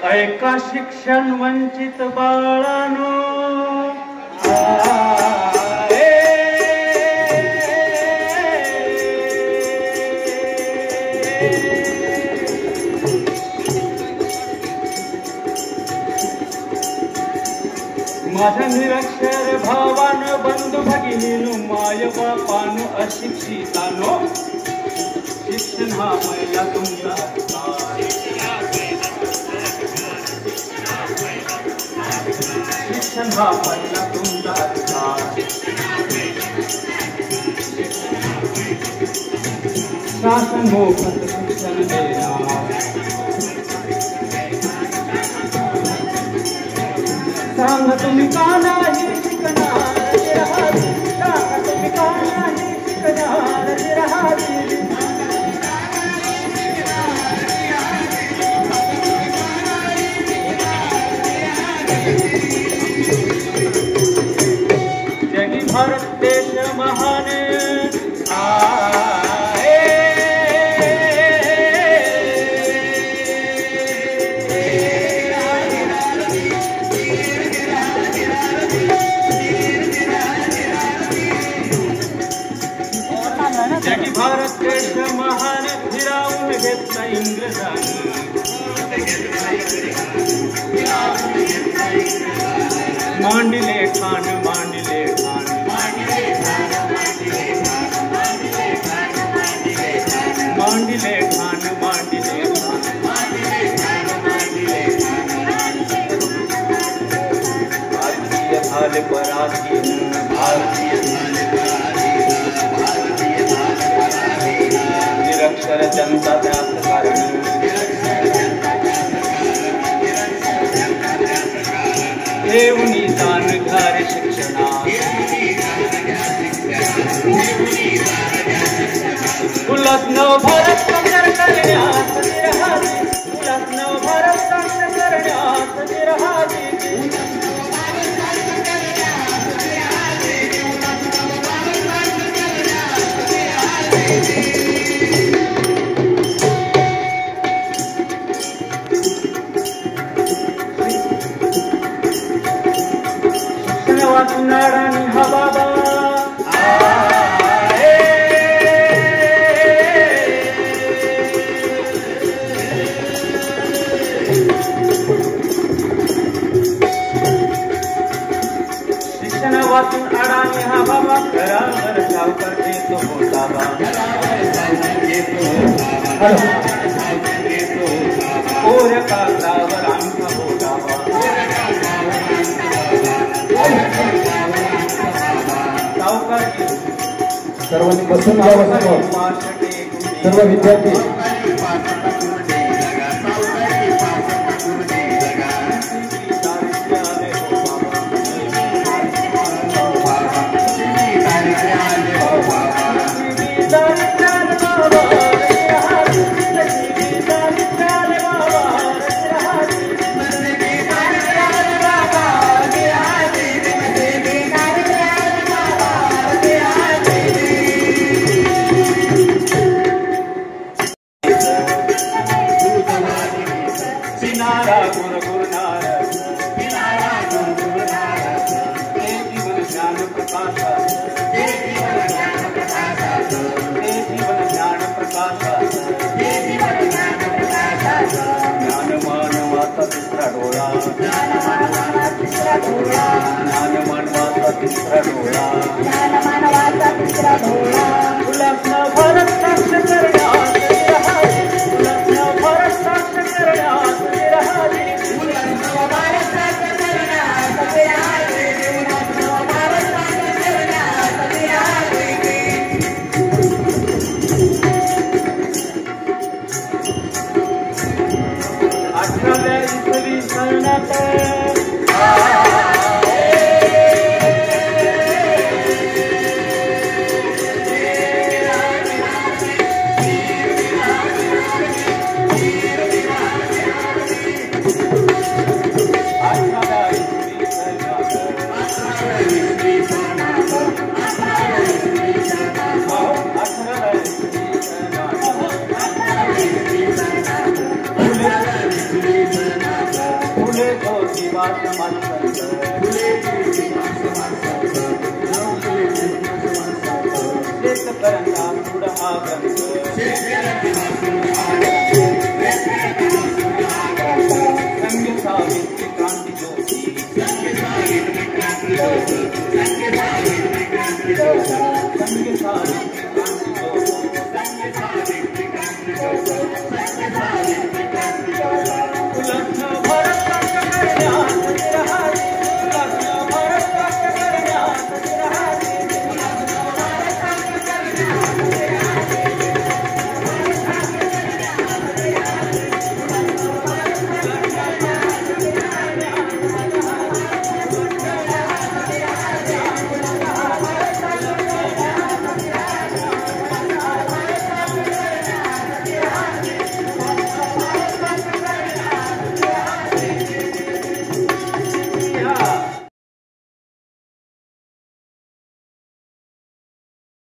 ऐका शिक्षण वंचित बाळानो, माझ्या निरक्षर भावानं बंधू भगिनीनो माय बापानो अशिक्षितानो, शिक्षण हा पहिला तुमचा अधिकार, शिक्षण हा पहिला तुमचा अधिकार, शासन मोफत शिक्षण देणार, सांग तुम्ही का नाही शिकणार जिरहारी, सांग तुम्ही का नाही शिकणार जिरहारी, जगी भारत देश महान जगी भारत देश महान हिरावून घेतला इंग्रजांनी, मांडले खान मांडले खान, मांडले खान मांडले खान, भारतीय झाले पराधीन, भारतीय निरक्षर जनता त्याच कारण, देवनी दान घर शिक्षणा, उलट नव भारत साकार करण्यास जिरहारी, उलट नव भारत साकार करण्यास जिरहारी, नारायणी हा बाबा शिक्षण वाचून अडाणी हा बाबा, घरावर सावकार देतो होता कोऱ्या कागदावर आमचा होता, सर्वांनी बसून घ्यावं, सर्व विद्यार्थी अठराव्या इसवी सणात सूड हा ग्रंथ संघ सावित्री क्रांती ज्योती संघ सावित्री